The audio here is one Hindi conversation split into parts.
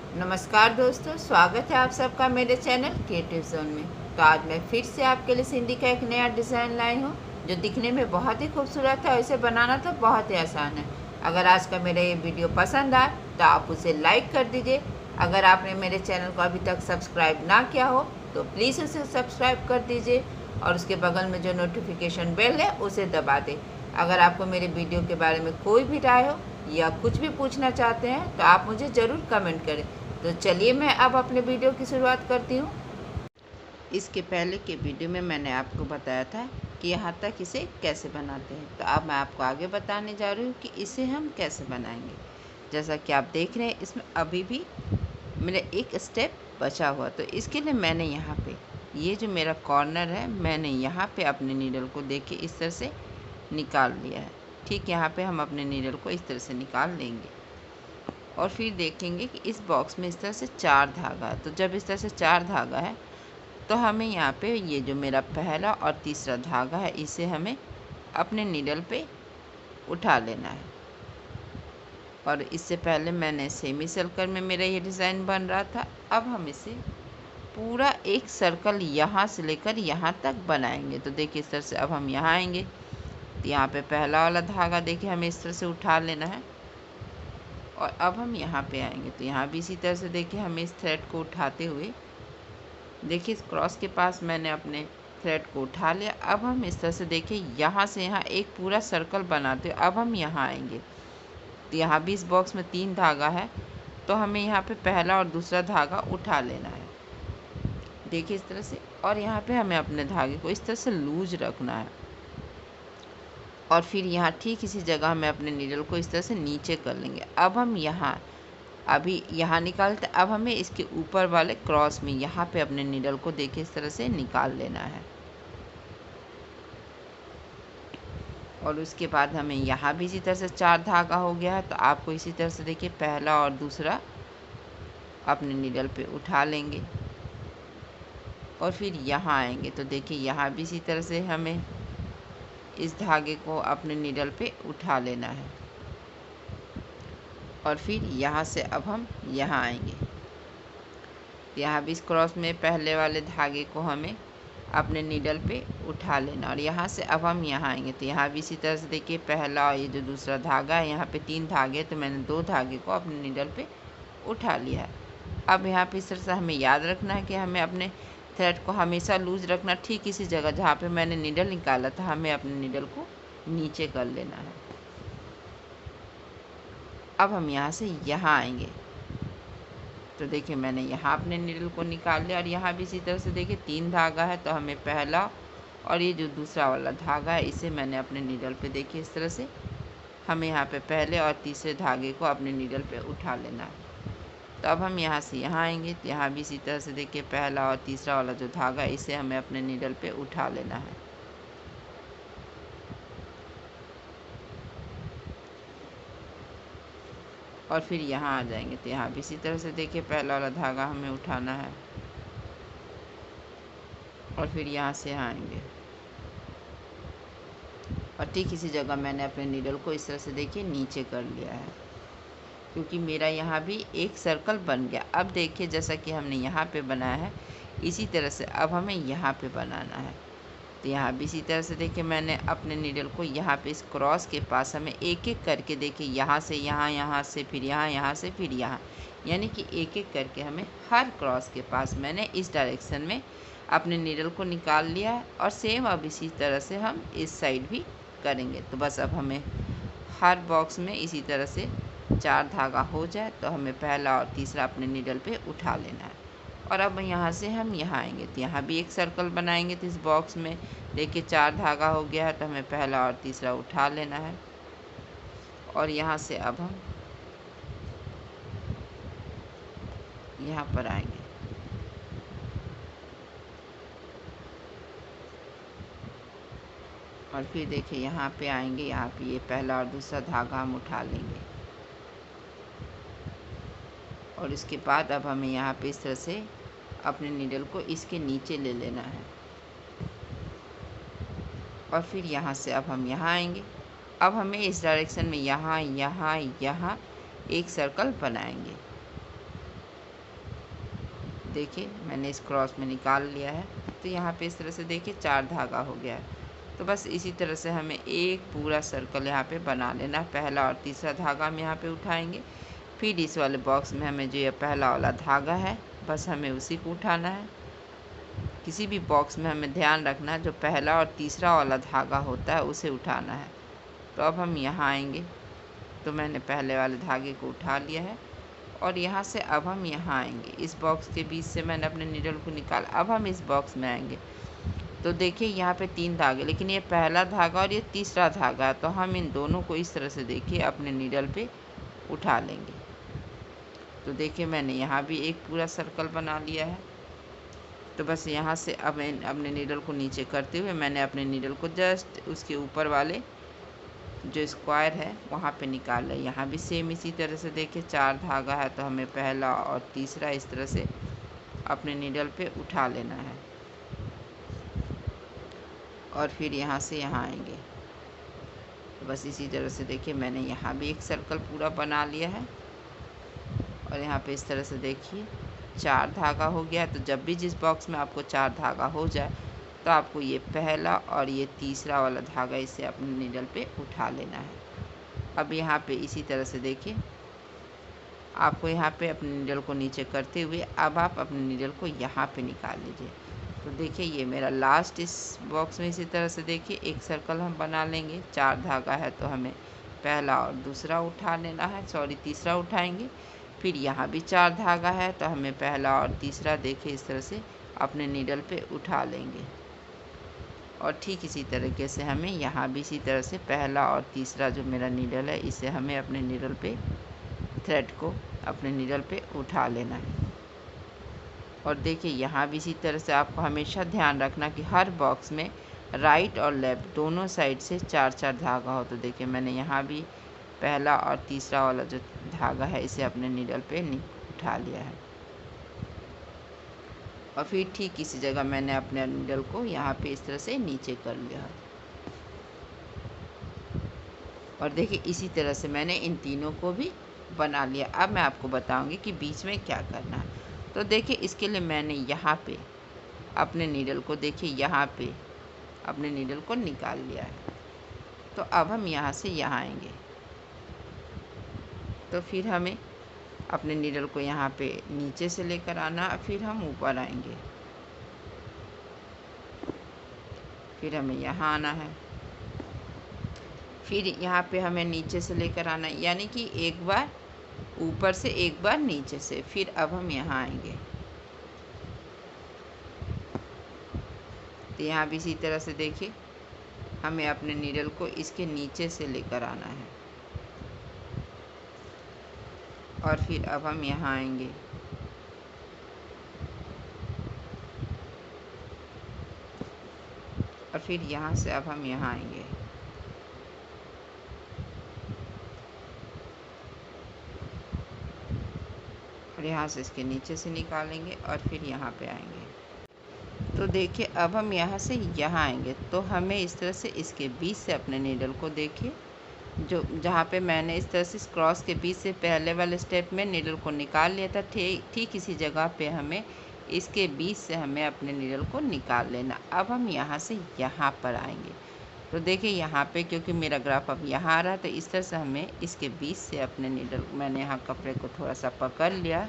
नमस्कार दोस्तों, स्वागत है आप सबका मेरे चैनल क्रिएटिव जोन में। तो आज मैं फिर से आपके लिए सिंधी का एक नया डिज़ाइन लाई हूँ जो दिखने में बहुत ही खूबसूरत है और इसे बनाना तो बहुत ही आसान है। अगर आज का मेरा ये वीडियो पसंद आए तो आप उसे लाइक कर दीजिए। अगर आपने मेरे चैनल को अभी तक सब्सक्राइब ना किया हो तो प्लीज़ उसे सब्सक्राइब कर दीजिए और उसके बगल में जो नोटिफिकेशन बेल है उसे दबा दें। अगर आपको मेरे वीडियो के बारे में कोई भी राय हो या कुछ भी पूछना चाहते हैं तो आप मुझे ज़रूर कमेंट करें। तो चलिए मैं अब अपने वीडियो की शुरुआत करती हूँ। इसके पहले के वीडियो में मैंने आपको बताया था कि यहाँ तक इसे कैसे बनाते हैं, तो अब मैं आपको आगे बताने जा रही हूँ कि इसे हम कैसे बनाएंगे। जैसा कि आप देख रहे हैं इसमें अभी भी मेरा एक स्टेप बचा हुआ, तो इसके लिए मैंने यहाँ पे ये जो मेरा कॉर्नर है मैंने यहाँ पे अपने नीडल को देख के इस तरह से निकाल लिया है। ठीक यहाँ पे हम अपने नीडल को इस तरह से निकाल लेंगे और फिर देखेंगे कि इस बॉक्स में इस तरह से 4 धागा है। तो जब इस तरह से 4 धागा है तो हमें यहाँ पे ये जो मेरा पहला और तीसरा धागा है इसे हमें अपने नीडल पे उठा लेना है। और इससे पहले मैंने सेमी सर्कल में मेरा ये डिज़ाइन बन रहा था। अब हम इसे पूरा एक सर्कल यहाँ से लेकर यहाँ तक बनाएंगे। तो देखिए इस तरह से अब हम यहाँ आएंगे तो यहाँ पे पहला वाला धागा देखिए हमें इस तरह से उठा लेना है। और अब हम यहाँ पे आएंगे तो यहाँ भी इसी तरह से देखिए हमें इस थ्रेड को उठाते हुए देखिए इस क्रॉस के पास मैंने अपने थ्रेड को उठा लिया। अब हम इस तरह से देखिए यहाँ से यहाँ एक पूरा सर्कल बनाते हुए अब हम यहाँ आएंगे तो यहाँ भी इस बॉक्स में 3 धागा है तो हमें यहाँ पे पहला और दूसरा धागा उठा लेना है। देखिए इस तरह से, और यहाँ पे हमें अपने धागे को इस तरह से लूज रखना है और फिर यहाँ ठीक इसी जगह हमें अपने नीडल को इस तरह से नीचे कर लेंगे। अब हम यहाँ अभी यहाँ निकालते, अब हमें इसके ऊपर वाले क्रॉस में यहाँ पे अपने नीडल को देखिए इस तरह से निकाल लेना है। और उसके बाद हमें यहाँ भी इसी तरह से 4 धागा हो गया है तो आपको इसी तरह से देखिए पहला और दूसरा अपने नीडल पे उठा लेंगे और फिर यहाँ आएंगे तो देखिए यहाँ भी इसी तरह से हमें इस धागे को अपने नीडल पे उठा लेना है। और फिर यहाँ से अब हम यहाँ आएंगे, यहाँ भी इस क्रॉस में पहले वाले धागे को हमें अपने नीडल पे उठा लेना और यहाँ से अब हम यहाँ आएंगे तो यहाँ भी इसी तरह से देखिए पहला और ये जो दूसरा धागा है यहाँ पे 3 धागे तो मैंने 2 धागे को अपने नीडल पे उठा लिया है। अब यहाँ पे इस तरह से हमें याद रखना है कि हमें अपने थ्रेड को हमेशा लूज रखना, ठीक इसी जगह जहाँ पे मैंने नीडल निकाला था हमें अपने नीडल को नीचे कर लेना है। अब हम यहाँ से यहाँ आएंगे तो देखिए मैंने यहाँ अपने नीडल को निकाल लिया और यहाँ भी इसी तरह से देखिए 3 धागा है तो हमें पहला और ये जो दूसरा वाला धागा है इसे मैंने अपने नीडल पे देखिए इस तरह से हमें यहाँ पे पहले और तीसरे धागे को अपने नीडल पे उठा लेना है। तो अब हम यहाँ से यहाँ आएंगे तो यहाँ भी इसी तरह से देखिए पहला और तीसरा वाला जो धागा है इसे हमें अपने नीडल पे उठा लेना है। और फिर यहाँ आ जाएंगे तो यहाँ भी इसी तरह से देखिए पहला वाला धागा हमें उठाना है और फिर यहाँ से यहाँ आएंगे और ठीक इसी जगह मैंने अपने नीडल को इस तरह से देखिए नीचे कर लिया है क्योंकि मेरा यहाँ भी एक सर्कल बन गया। अब देखिए जैसा कि हमने यहाँ पे बनाया है इसी तरह से अब हमें यहाँ पे बनाना है। तो यहाँ भी इसी तरह से देखिए मैंने अपने नीडल को यहाँ पे इस क्रॉस के पास हमें एक एक करके देखिए यहाँ से यहाँ, यहाँ से फिर यहाँ, यहाँ से फिर यहाँ, यानी कि एक एक करके हमें हर क्रॉस के पास मैंने इस डायरेक्शन में अपने नीडल को निकाल लिया है। और सेम अब इसी तरह से हम इस साइड भी करेंगे। तो बस अब हमें हर बॉक्स में इसी तरह से 4 धागा हो जाए तो हमें पहला और तीसरा अपने नीडल पे उठा लेना है। और अब यहाँ से हम यहाँ आएंगे तो यहाँ भी एक सर्कल बनाएंगे तो इस बॉक्स में देखिए 4 धागा हो गया है तो हमें पहला और तीसरा उठा लेना है। और यहाँ से अब हम यहाँ पर आएंगे और फिर देखिए यहाँ पे आएंगे, यहाँ पे ये पहला और दूसरा धागा हम उठा लेंगे। और इसके बाद अब हमें यहाँ पे इस तरह से अपने नीडल को इसके नीचे ले लेना है और फिर यहाँ से अब हम यहाँ आएंगे। अब हमें इस डायरेक्शन में यहाँ, यहाँ, यहाँ एक सर्कल बनाएंगे देखिए मैंने इस क्रॉस में निकाल लिया है। तो यहाँ पे इस तरह से देखिए 4 धागा हो गया है। तो बस इसी तरह से हमें एक पूरा सर्कल यहाँ पे बना लेना। पहला और तीसरा धागा हम यहाँ पे उठाएंगे। फिर इस वाले बॉक्स में हमें जो ये पहला वाला धागा है बस हमें उसी को उठाना है। किसी भी बॉक्स में हमें ध्यान रखना है जो पहला और तीसरा वाला धागा होता है उसे उठाना है। तो अब हम यहाँ आएंगे। तो मैंने पहले वाले धागे को उठा लिया है और यहाँ से अब हम यहाँ आएंगे। इस बॉक्स के बीच से मैंने अपने नीडल को निकाला। अब हम इस बॉक्स में आएंगे। तो देखिए यहाँ पे 3 धागे, लेकिन ये पहला धागा और ये तीसरा धागा है। तो हम इन दोनों को इस तरह से देखिए अपने नीडल पे उठा लेंगे। तो देखिए मैंने यहाँ भी एक पूरा सर्कल बना लिया है। तो बस यहाँ से अब अपने नीडल को नीचे करते हुए मैंने अपने नीडल को जस्ट उसके ऊपर वाले जो स्क्वायर है वहाँ पे निकाल लिया। यहाँ भी सेम इसी तरह से देखिए 4 धागा है। तो हमें पहला और तीसरा इस तरह से अपने नीडल पे उठा लेना है और फिर यहाँ से यहाँ आएंगे। तो बस इसी तरह से देखिए मैंने यहाँ भी एक सर्कल पूरा बना लिया है और यहाँ पे इस तरह से देखिए 4 धागा हो गया है। तो जब भी जिस बॉक्स में आपको 4 धागा हो जाए तो आपको ये पहला और ये तीसरा वाला धागा इसे अपने नीडल पे उठा लेना है। अब यहाँ पे इसी तरह से देखिए आपको यहाँ पे अपने नीडल को नीचे करते हुए अब आप अपने नीडल को यहाँ पे निकाल लीजिए। तो देखिए ये मेरा लास्ट इस बॉक्स में इसी तरह से देखिए एक सर्कल हम बना लेंगे। 4 धागा है तो हमें पहला और दूसरा उठा लेना है, तीसरा उठाएंगे। फिर यहाँ भी 4 धागा है तो हमें पहला और तीसरा देखिए इस तरह से अपने नीडल पे उठा लेंगे। और ठीक इसी तरीके से हमें यहाँ भी इसी तरह से पहला और तीसरा जो मेरा नीडल है इसे हमें अपने नीडल पे थ्रेड को अपने नीडल पे उठा लेना है। और देखिए यहाँ भी इसी तरह से आपको हमेशा ध्यान रखना कि हर बॉक्स में राइट और लेफ़्ट दोनों साइड से 4-4 धागा हो। तो देखिए मैंने यहाँ भी पहला और तीसरा वाला जो धागा है इसे अपने नीडल पे उठा लिया है और फिर ठीक इसी जगह मैंने अपने नीडल को यहाँ पे इस तरह से नीचे कर लिया है। और देखिए इसी तरह से मैंने इन तीनों को भी बना लिया। अब मैं आपको बताऊंगी कि बीच में क्या करना है। तो देखिए इसके लिए मैंने यहाँ पे अपने नीडल को देखिए यहाँ पे अपने नीडल को निकाल लिया है। तो अब हम यहाँ से यहाँ आएंगे। तो फिर हमें अपने नीडल को यहाँ पे नीचे से लेकर आना, फिर हम ऊपर आएंगे। फिर हमें यहाँ आना है, फिर यहाँ पे हमें नीचे से लेकर आना है, यानी कि एक बार ऊपर से एक बार नीचे से। फिर अब हम यहाँ आएंगे। तो यहाँ भी इसी तरह से देखिए हमें अपने नीडल को इसके नीचे से लेकर आना है और फिर अब हम यहाँ आएंगे। और फिर यहाँ से अब हम यहाँ आएंगे और यहाँ से इसके नीचे से निकालेंगे और फिर यहाँ पे आएंगे। तो देखिए अब हम यहाँ से यहाँ आएंगे। तो हमें इस तरह से इसके बीच से अपने नीडल को देखिए जो जहाँ पे मैंने इस तरह से इस क्रॉस के बीच से पहले वाले स्टेप में नीडल को निकाल लिया था, ठीक इसी जगह पे हमें इसके बीच से हमें अपने नीडल को निकाल लेना। अब हम यहाँ से यहाँ पर आएंगे। तो देखिए यहाँ पे क्योंकि मेरा ग्राफ अब यहाँ आ रहा है तो इस तरह से हमें इसके बीच से अपने नीडल, मैंने यहाँ कपड़े को थोड़ा सा पकड़ लिया।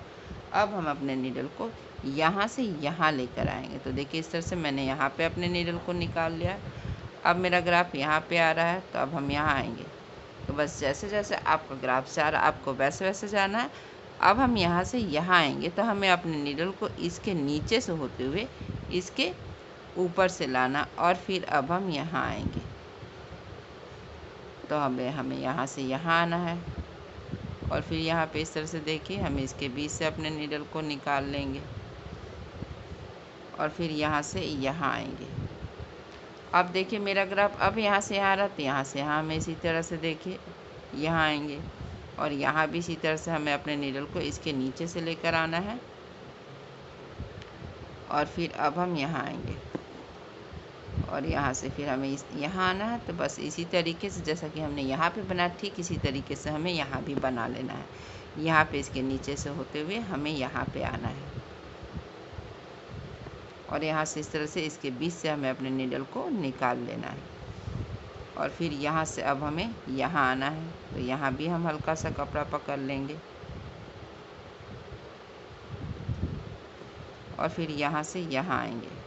अब हम अपने नीडल को यहाँ से यहाँ लेकर आएंगे। तो देखिए इस तरह से मैंने यहाँ पे अपने नीडल को निकाल लिया। अब मेरा ग्राफ यहाँ पे आ रहा है तो अब हम यहाँ आएंगे। तो बस जैसे जैसे आपका ग्राफ से आ रहा है आपको वैसे वैसे जाना है। अब हम यहाँ से यहाँ आएंगे तो हमें अपने नीडल को इसके नीचे से होते हुए इसके ऊपर से लाना और फिर अब हम यहाँ आएंगे। तो हमें यहाँ से यहाँ आना है और फिर यहाँ पे इस तरह से देखिए हम इसके बीच से अपने नीडल को निकाल लेंगे और फिर यहाँ से यहाँ आएंगे। अब देखिए मेरा ग्राफ अब यहाँ से यहाँ रहा तो यहाँ से यहाँ हमें इसी तरह से देखिए यहाँ आएंगे और यहाँ भी इसी तरह से हमें अपने नीडल को इसके नीचे से लेकर आना है और फिर अब हम यहाँ आएंगे और यहाँ से फिर हमें यहाँ आना है। तो बस इसी तरीके से जैसा कि हमने यहाँ पे बनाया ठीक इसी तरीके से हमें यहाँ भी बना लेना है। यहाँ पे इसके नीचे से होते हुए हमें यहाँ पे आना है और यहाँ से इस तरह से इसके बीच से हमें अपने नीडल को निकाल लेना है। और फिर यहाँ से अब हमें यहाँ आना है, तो यहाँ भी हम हल्का सा कपड़ा पकड़ लेंगे और फिर यहाँ से यहाँ आएंगे।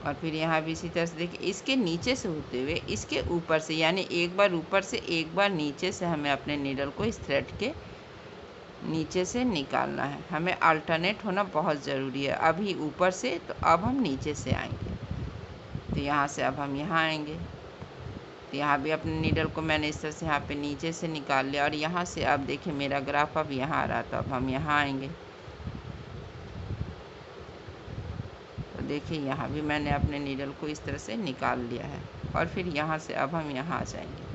और फिर यहाँ भी इसी तरह से देखिए, इसके नीचे से होते हुए इसके ऊपर से, यानी एक बार ऊपर से एक बार नीचे से हमें अपने नीडल को इस थ्रेड के नीचे से निकालना है। हमें अल्टरनेट होना बहुत ज़रूरी है, अभी ऊपर से तो अब हम नीचे से आएंगे। तो यहाँ से अब हम यहाँ आएंगे, तो यहाँ भी अपने नीडल को मैंने इस तरह से यहाँ पे नीचे से निकाल लिया। और यहाँ से अब देखिए मेरा ग्राफ अब यहाँ आ रहा, तो अब हम यहाँ आएंगे। तो देखिए यहाँ भी मैंने अपने नीडल को इस तरह से निकाल लिया है। और फिर यहाँ से अब हम यहाँ आ जाएंगे।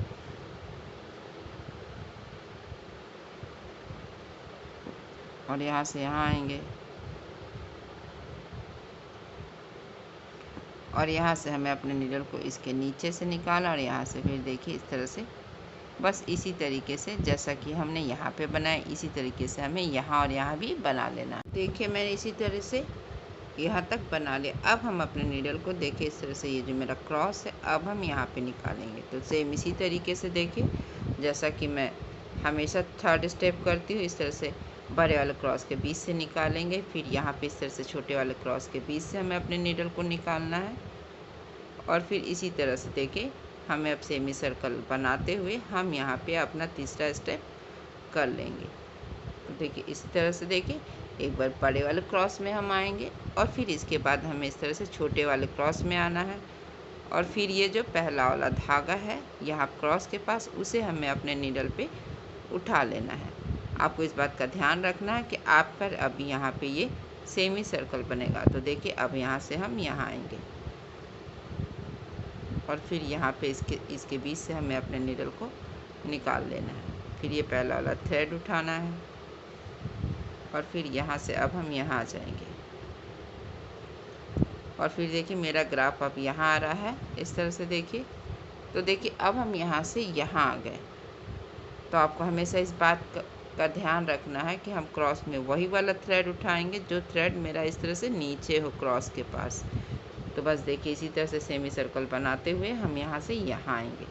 और यहाँ से यहाँ आएंगे और यहाँ से हमें अपने नीडल को इसके नीचे से निकाला। और यहाँ से फिर देखिए इस तरह से, बस इसी तरीके से जैसा कि हमने यहाँ पे बनाया, इसी तरीके से हमें यहाँ और यहाँ भी बना लेना। देखिए मैंने इसी तरह से यहाँ तक बना लिया। अब हम अपने नीडल को देखिए इस तरह से, ये जो मेरा क्रॉस है अब हम यहाँ पे निकालेंगे। तो सेम इसी तरीके से देखिए, जैसा कि मैं हमेशा थर्ड स्टेप करती हूँ, इस तरह से बड़े वाले क्रॉस के बीच से निकालेंगे। फिर यहाँ पे इस तरह से छोटे वाले क्रॉस के बीच से हमें अपने नीडल को निकालना है। और फिर इसी तरह से देखिए हमें अब सेमी सर्कल बनाते हुए हम यहाँ पे अपना तीसरा स्टेप कर लेंगे। तो देखिए इस तरह से देखिए, एक बार बड़े वाले क्रॉस में हम आएंगे और फिर इसके बाद हमें इस तरह से छोटे वाले क्रॉस में आना है। और फिर ये जो पहला वाला धागा है यहाँ क्रॉस के पास, उसे हमें अपने नीडल पे उठा लेना है। आपको इस बात का ध्यान रखना है कि आप पर अभी यहाँ पे ये सेमी सर्कल बनेगा। तो देखिए अब यहाँ से हम यहाँ आएंगे और फिर यहाँ पे इसके बीच से हमें अपने नीडल को निकाल लेना है। फिर ये पहला वाला थ्रेड उठाना है और फिर यहाँ से अब हम यहाँ आ जाएंगे। और फिर देखिए मेरा ग्राफ अब यहाँ आ रहा है इस तरह से देखिए। तो देखिए अब हम यहाँ से यहाँ आ गए। तो आपको हमेशा इस बात का ध्यान रखना है कि हम क्रॉस में वही वाला थ्रेड उठाएंगे जो थ्रेड मेरा इस तरह से नीचे हो क्रॉस के पास। तो बस देखिए इसी तरह से सेमी सर्कल बनाते हुए हम यहाँ से यहाँ आएंगे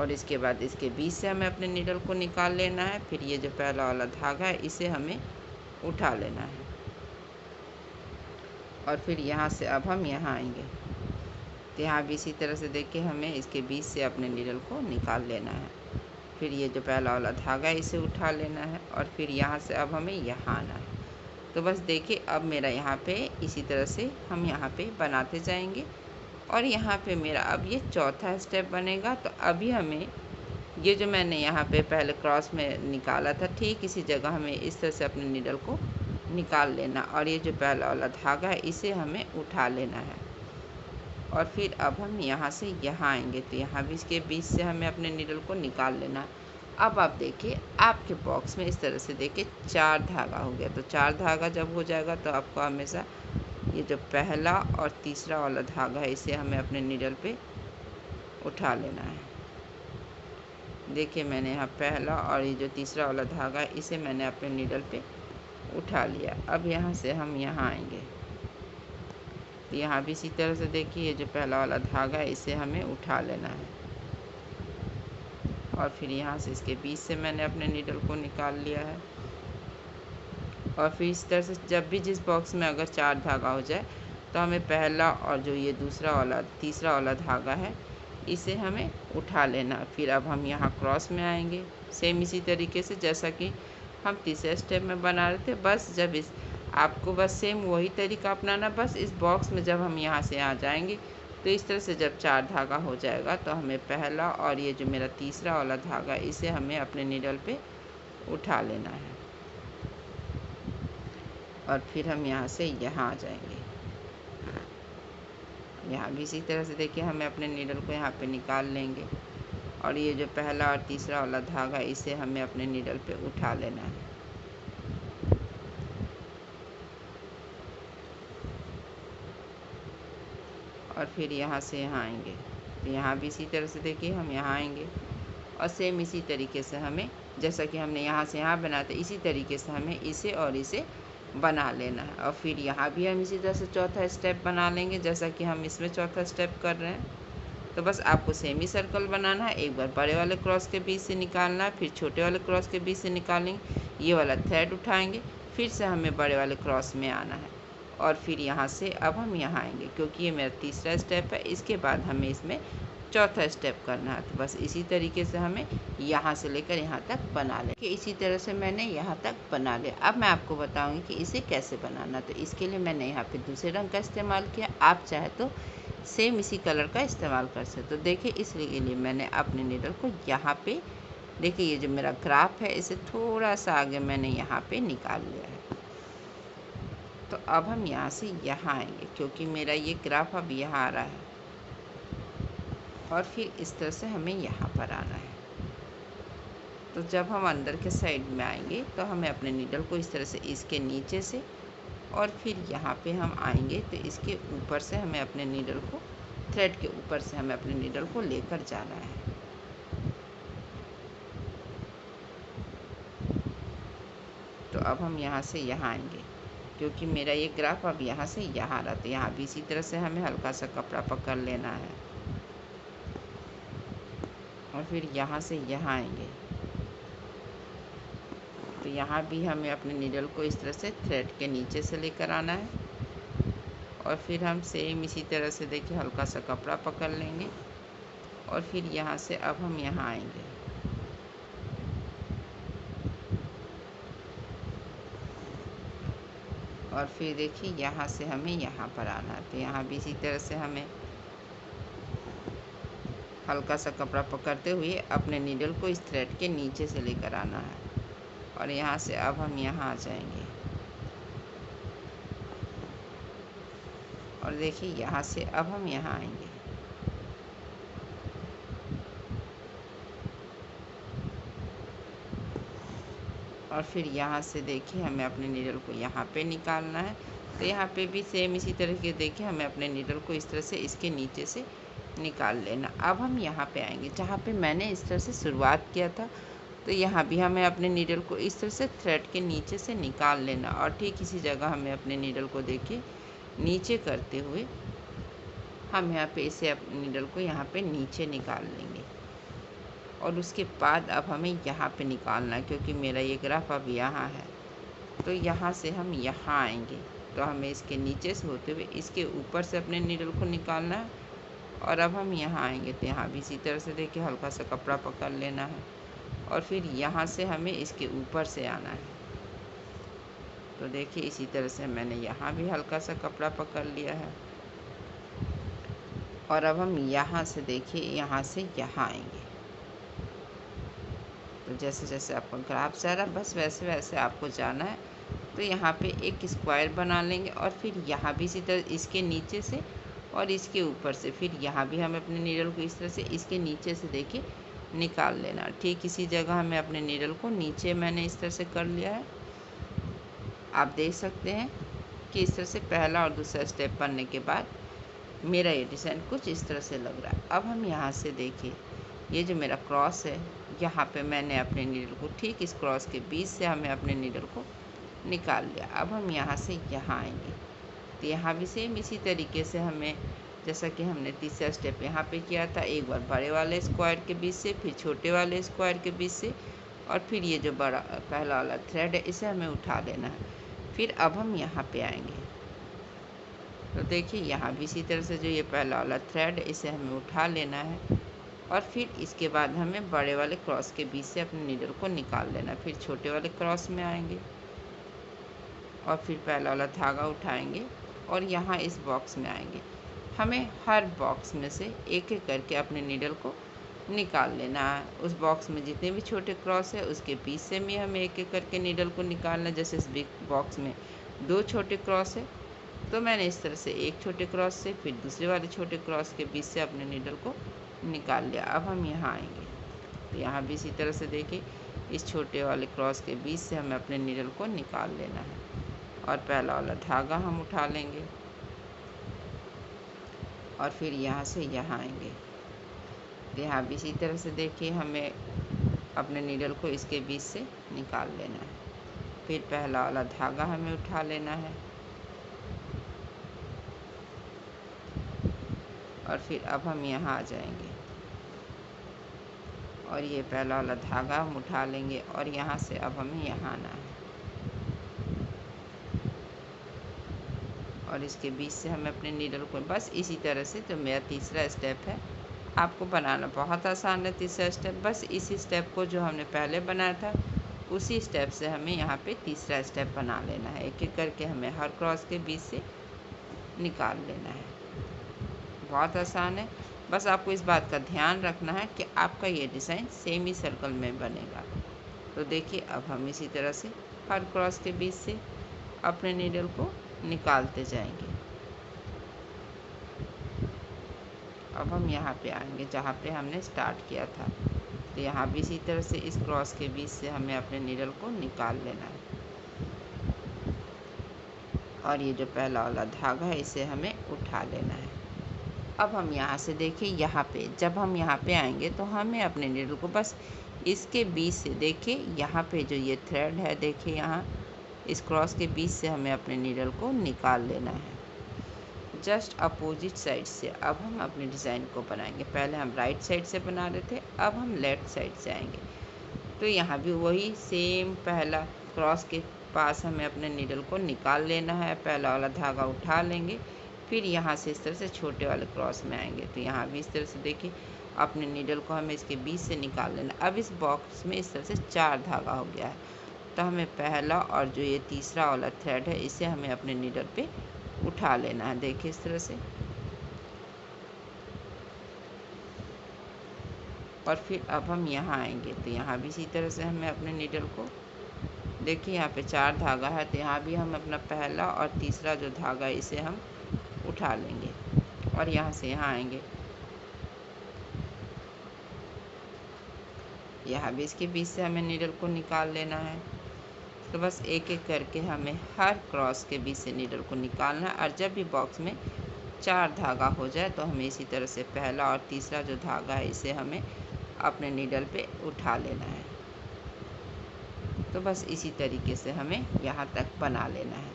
और इसके बाद इसके बीच से हमें अपने नीडल को निकाल लेना है। फिर ये जो पहला वाला धागा है इसे हमें उठा लेना है और फिर यहाँ से अब हम यहाँ आएंगे। तो यहाँ भी इसी तरह से देखिए हमें इसके बीच से अपने नीडल को निकाल लेना है। फिर ये जो पहला वाला धागा है इसे उठा लेना है और फिर यहाँ से अब हमें यहाँ आना है। तो बस देखिए अब मेरा यहाँ पे इसी तरह से हम यहाँ पे बनाते जाएंगे और यहाँ पे मेरा अब ये चौथा स्टेप बनेगा। तो अभी हमें ये जो मैंने यहाँ पे पहले क्रॉस में निकाला था, ठीक इसी जगह हमें इस तरह से अपने नीडल को निकाल लेना और ये जो पहला वाला धागा है इसे हमें उठा लेना है। और फिर अब हम यहाँ से यहाँ आएंगे, तो यहाँ भी इसके बीच से हमें अपने नीडल को निकाल लेना है। अब आप देखिए आपके बॉक्स में इस तरह से देखिए 4 धागा हो गया। तो 4 धागा जब हो जाएगा तो आपको हमेशा ये जो पहला और तीसरा वाला धागा है इसे हमें अपने नीडल पे उठा लेना है। देखिए मैंने यहाँ पहला और ये जो तीसरा वाला धागा है इसे मैंने अपने नीडल पे उठा लिया। अब यहाँ से हम यहाँ आएंगे, तो यहाँ भी इसी तरह से देखिए ये जो पहला वाला धागा है इसे हमें उठा लेना है और फिर यहाँ से इसके बीच से मैंने अपने नीडल को निकाल लिया है। और फिर इस तरह से जब भी जिस बॉक्स में अगर 4 धागा हो जाए तो हमें पहला और जो ये दूसरा वाला तीसरा वाला धागा है इसे हमें उठा लेना। फिर अब हम यहाँ क्रॉस में आएंगे सेम इसी तरीके से जैसा कि हम तीसरे स्टेप में बना रहे थे। बस जब इस आपको बस सेम वही तरीका अपनाना। बस इस बॉक्स में जब हम यहाँ से आ जाएंगे तो इस तरह से जब 4 धागा हो जाएगा तो हमें पहला और ये जो मेरा तीसरा वाला धागा इसे हमें अपने नीडल पे उठा लेना है और फिर हम यहाँ से यहाँ आ जाएंगे। यहाँ भी इसी तरह से देखिए हमें अपने नीडल को यहाँ पे निकाल लेंगे और ये जो पहला और तीसरा वाला धागा इसे हमें अपने नीडल पे उठा लेना है। और फिर यहाँ से यहाँ आएंगे, तो यहाँ भी इसी तरह से देखिए हम यहाँ आएंगे और सेम इसी तरीके से हमें, जैसा कि हमने यहाँ से यहाँ बनाया था, इसी तरीके से हमें इसे और इसे बना लेना है। और फिर यहाँ भी हम इसी तरह से चौथा स्टेप बना लेंगे, जैसा कि हम इसमें चौथा स्टेप कर रहे हैं। तो बस आपको सेमी सर्कल बनाना है, एक बार बड़े वाले क्रॉस के बीच से निकालना है, फिर छोटे वाले क्रॉस के बीच से निकालेंगे, ये वाला थ्रेड उठाएंगे, फिर से हमें बड़े वाले क्रॉस में आना है। और फिर यहाँ से अब हम यहाँ आएंगे, क्योंकि ये मेरा तीसरा स्टेप है, इसके बाद हमें इसमें चौथा स्टेप करना है। तो बस इसी तरीके से हमें यहाँ से लेकर यहाँ तक बना लें कि इसी तरह से मैंने यहाँ तक बना लिया। अब मैं आपको बताऊँगी कि इसे कैसे बनाना। तो इसके लिए मैंने यहाँ पे दूसरे रंग का इस्तेमाल किया, आप चाहे तो सेम इसी कलर का इस्तेमाल कर सकते। तो देखिए, इसलिए लिए मैंने अपने नीडल को यहाँ पे, देखिए ये जो मेरा ग्राफ है इसे थोड़ा सा आगे मैंने यहाँ पे निकाल लिया है। तो अब हम यहाँ से यहाँ आएंगे, क्योंकि मेरा ये ग्राफ अब यहाँ आ रहा है, और फिर इस तरह से हमें यहाँ पर आना है। तो जब हम अंदर के साइड में आएंगे तो हमें अपने नीडल को इस तरह से इसके नीचे से, और फिर यहाँ पे हम आएंगे तो इसके ऊपर से हमें अपने नीडल को, थ्रेड के ऊपर से हमें अपने नीडल को लेकर जाना है। तो अब हम यहाँ से यहाँ आएंगे, क्योंकि मेरा ये ग्राफ अब यहाँ से यहाँ आ रहा, तो यहाँ भी इसी तरह से हमें हल्का सा कपड़ा पकड़ लेना है, और फिर यहाँ से यहाँ आएंगे। तो यहाँ भी हमें अपने नीडल को इस तरह से थ्रेड के नीचे से लेकर आना है, और फिर हम सेम इसी तरह से देखिए हल्का सा कपड़ा पकड़ लेंगे, और फिर यहाँ से अब हम यहाँ आएंगे। और फिर देखिए यहाँ से हमें यहाँ पर आना है। तो यहाँ भी इसी तरह से हमें हल्का सा कपड़ा पकड़ते हुए अपने नीडल को इस थ्रेड के नीचे से लेकर आना है, और यहाँ से अब हम यहाँ आ जाएंगे। और देखिए यहाँ से अब हम यहाँ आएंगे। और फिर यहाँ से देखिए हमें अपने नीडल को यहाँ पे निकालना है। तो यहाँ पे भी सेम इसी तरह के देखिए हमें अपने नीडल को इस तरह से इसके नीचे से निकाल लेना। अब हम यहाँ पे आएंगे जहाँ पे मैंने इस तरह से शुरुआत किया था। तो यहाँ भी हमें अपने नीडल को इस तरह से थ्रेड के नीचे से निकाल लेना, और ठीक इसी जगह हमें अपने नीडल को देखिए नीचे करते हुए हम यहाँ पे इसे अपने नीडल को यहाँ पे नीचे निकाल लेंगे। और उसके बाद अब हमें यहाँ पे निकालना है, क्योंकि मेरा ये ग्राफ अब यहाँ है। तो यहाँ से हम यहाँ आएंगे, तो हमें इसके नीचे से होते हुए इसके ऊपर से अपने नीडल को निकालना है। और अब हम यहाँ आएंगे तो यहाँ भी इसी तरह से देखिए हल्का सा कपड़ा पकड़ लेना है, और फिर यहाँ से हमें इसके ऊपर से आना है। तो देखिए इसी तरह से मैंने यहाँ भी हल्का सा कपड़ा पकड़ लिया है, और अब हम यहाँ से देखिए यहाँ से यहाँ आएंगे। तो जैसे जैसे आपका ग्राफ जा रहा बस वैसे वैसे आपको जाना है। तो यहाँ पे एक स्क्वायर बना लेंगे, और फिर यहाँ भी इसी तरह इसके नीचे से और इसके ऊपर से, फिर यहाँ भी हमें अपने नीडल को इस तरह से इसके नीचे से देखिए निकाल लेना। ठीक इसी जगह हमें अपने नीडल को नीचे मैंने इस तरह से कर लिया है। आप देख सकते हैं कि इस तरह से पहला और दूसरा स्टेप बनने के बाद मेरा ये डिज़ाइन कुछ इस तरह से लग रहा है। अब हम यहाँ से देखिए ये जो मेरा क्रॉस है, यहाँ पे मैंने अपने नीडल को ठीक इस क्रॉस के बीच से हमें अपने नीडल को निकाल लिया। अब हम यहाँ से यहाँ आएंगे, तो यहाँ भी सेम इसी तरीके से हमें, जैसा कि हमने तीसरा स्टेप यहाँ पे किया था, एक बार बड़े वाले स्क्वायर के बीच से, फिर छोटे वाले स्क्वायर के बीच से, और फिर ये जो बड़ा पहला वाला थ्रेड है इसे हमें उठा लेना है। फिर अब हम यहाँ पे आएंगे, तो देखिए यहाँ भी इसी तरह से जो ये पहला वाला थ्रेड है इसे हमें उठा लेना है, और फिर इसके बाद हमें बड़े वाले क्रॉस के बीच से अपने नीडल को निकाल लेना। फिर छोटे वाले क्रॉस में आएंगे, और फिर पहला वाला धागा उठाएंगे, और यहाँ इस बॉक्स में आएंगे। हमें हर बॉक्स में से एक एक करके अपने नीडल को निकाल लेना है। उस बॉक्स में जितने भी छोटे क्रॉस है उसके बीच से भी हमें एक एक करके नीडल को निकालना है। जैसे इस बिग बॉक्स में 2 छोटे क्रॉस है, तो मैंने इस तरह से एक छोटे क्रॉस से फिर दूसरे वाले छोटे क्रॉस के बीच से अपने नीडल को निकाल लिया। अब हम यहाँ आएंगे, तो यहाँ भी इसी तरह से देखिए इस छोटे वाले क्रॉस के बीच से हमें अपने नीडल को निकाल लेना है, और पहला वाला धागा हम उठा लेंगे, और फिर यहाँ से यहाँ आएंगे। तो यहाँ भी इसी तरह से देखिए हमें अपने नीडल को इसके बीच से निकाल लेना है। फिर पहला वाला धागा हमें उठा लेना है और फिर अब हम यहाँ आ जाएंगे और ये पहला वाला धागा हम उठा लेंगे और यहाँ से अब हमें यहाँ आना है और इसके बीच से हमें अपने नीडल को बस इसी तरह से। तो मेरा तीसरा स्टेप है, आपको बनाना बहुत आसान है तीसरा स्टेप। बस इसी स्टेप को जो हमने पहले बनाया था उसी स्टेप से हमें यहाँ पे तीसरा स्टेप बना लेना है। एक एक करके हमें हर क्रॉस के बीच से निकाल लेना है। बहुत आसान है, बस आपको इस बात का ध्यान रखना है कि आपका ये डिज़ाइन सेमी सर्कल में बनेगा। तो देखिए अब हम इसी तरह से हर क्रॉस के बीच से अपने नीडल को निकालते जाएंगे। अब हम यहाँ पे आएंगे जहाँ पे हमने स्टार्ट किया था। तो यहाँ भी इसी तरह से इस क्रॉस के बीच से हमें अपने नीडल को निकाल लेना है और ये जो पहला वाला धागा है इसे हमें उठा लेना है। अब हम यहाँ से देखिए यहाँ पे जब हम यहाँ पे आएंगे तो हमें अपने नीडल को बस इसके बीच से देखिए यहाँ पे जो ये थ्रेड है देखिए यहाँ इस क्रॉस के बीच से हमें अपने नीडल को निकाल लेना है जस्ट अपोजिट साइड से। अब हम अपने डिज़ाइन को बनाएंगे। पहले हम राइट साइड से बना रहे थे, अब हम लेफ़्ट साइड से आएंगे। तो यहाँ भी वही सेम पहला क्रॉस के पास हमें अपने नीडल को निकाल लेना है। पहला वाला धागा उठा लेंगे, फिर यहाँ से इस तरह से छोटे वाले क्रॉस में आएंगे। तो यहाँ भी इस तरह से देखिए अपने नीडल को हमें इसके बीच से निकाल लेना। अब इस बॉक्स में इस तरह से 4 धागा हो गया है। तो हमें पहला और जो ये तीसरा वाला थ्रेड है इसे हमें अपने नीडल पे उठा लेना है। देखिए इस तरह से और फिर अब हम यहाँ आएंगे। तो यहाँ भी इसी तरह से हमें अपने नीडल को देखिए यहाँ पे 4 धागा है। तो यहाँ भी हम अपना पहला और तीसरा जो धागा है इसे हम उठा लेंगे और यहाँ से यहाँ आएंगे। यहाँ भी इसके बीच से हमें नीडल को निकाल लेना है। तो बस एक एक करके हमें हर क्रॉस के बीच से नीडल को निकालना है और जब भी बॉक्स में 4 धागा हो जाए तो हमें इसी तरह से पहला और तीसरा जो धागा है इसे हमें अपने नीडल पे उठा लेना है। तो बस इसी तरीके से हमें यहाँ तक बना लेना है।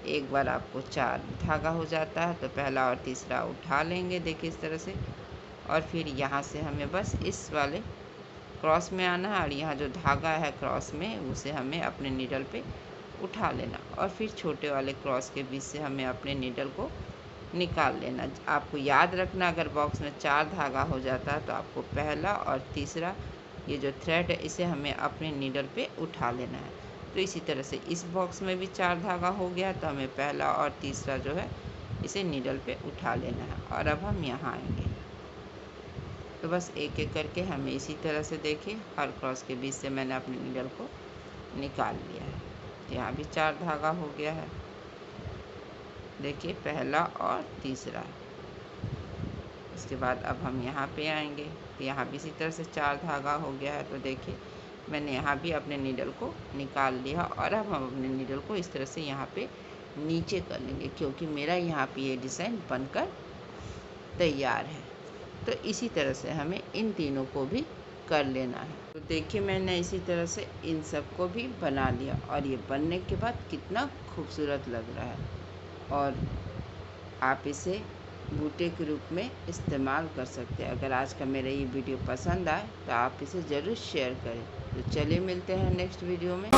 एक बार आपको 4 धागा हो जाता है तो पहला और तीसरा उठा लेंगे देखिए इस तरह से और फिर यहाँ से हमें बस इस वाले क्रॉस में आना है और यहाँ जो धागा है क्रॉस में उसे हमें अपने नीडल पे उठा लेना और फिर छोटे वाले क्रॉस के बीच से हमें अपने नीडल को निकाल लेना। आपको याद रखना अगर बॉक्स में 4 धागा हो जाता है तो आपको पहला और तीसरा ये जो थ्रेड है इसे हमें अपने नीडल पे उठा लेना है। तो इसी तरह से इस बॉक्स में भी 4 धागा हो गया तो हमें पहला और तीसरा जो है इसे नीडल पे उठा लेना है और अब हम यहाँ आएंगे। तो बस एक एक करके हमें इसी तरह से देखिए हर क्रॉस के बीच से मैंने अपने नीडल को निकाल लिया है। यहाँ भी 4 धागा हो गया है देखिए पहला और तीसरा। उसके बाद अब हम यहाँ पे आएंगे तो यहाँ भी इसी तरह से 4 धागा हो गया है। तो देखिए मैंने यहाँ भी अपने नीडल को निकाल लिया और अब हम अपने नीडल को इस तरह से यहाँ पे नीचे कर लेंगे क्योंकि मेरा यहाँ पे ये डिज़ाइन बनकर तैयार है। तो इसी तरह से हमें इन तीनों को भी कर लेना है। तो देखिए मैंने इसी तरह से इन सब को भी बना लिया और ये बनने के बाद कितना खूबसूरत लग रहा है और आप इसे बूटे के रूप में इस्तेमाल कर सकते हैं। अगर आज का मेरा ये वीडियो पसंद आए तो आप इसे ज़रूर शेयर करें। तो चलिए मिलते हैं नेक्स्ट वीडियो में।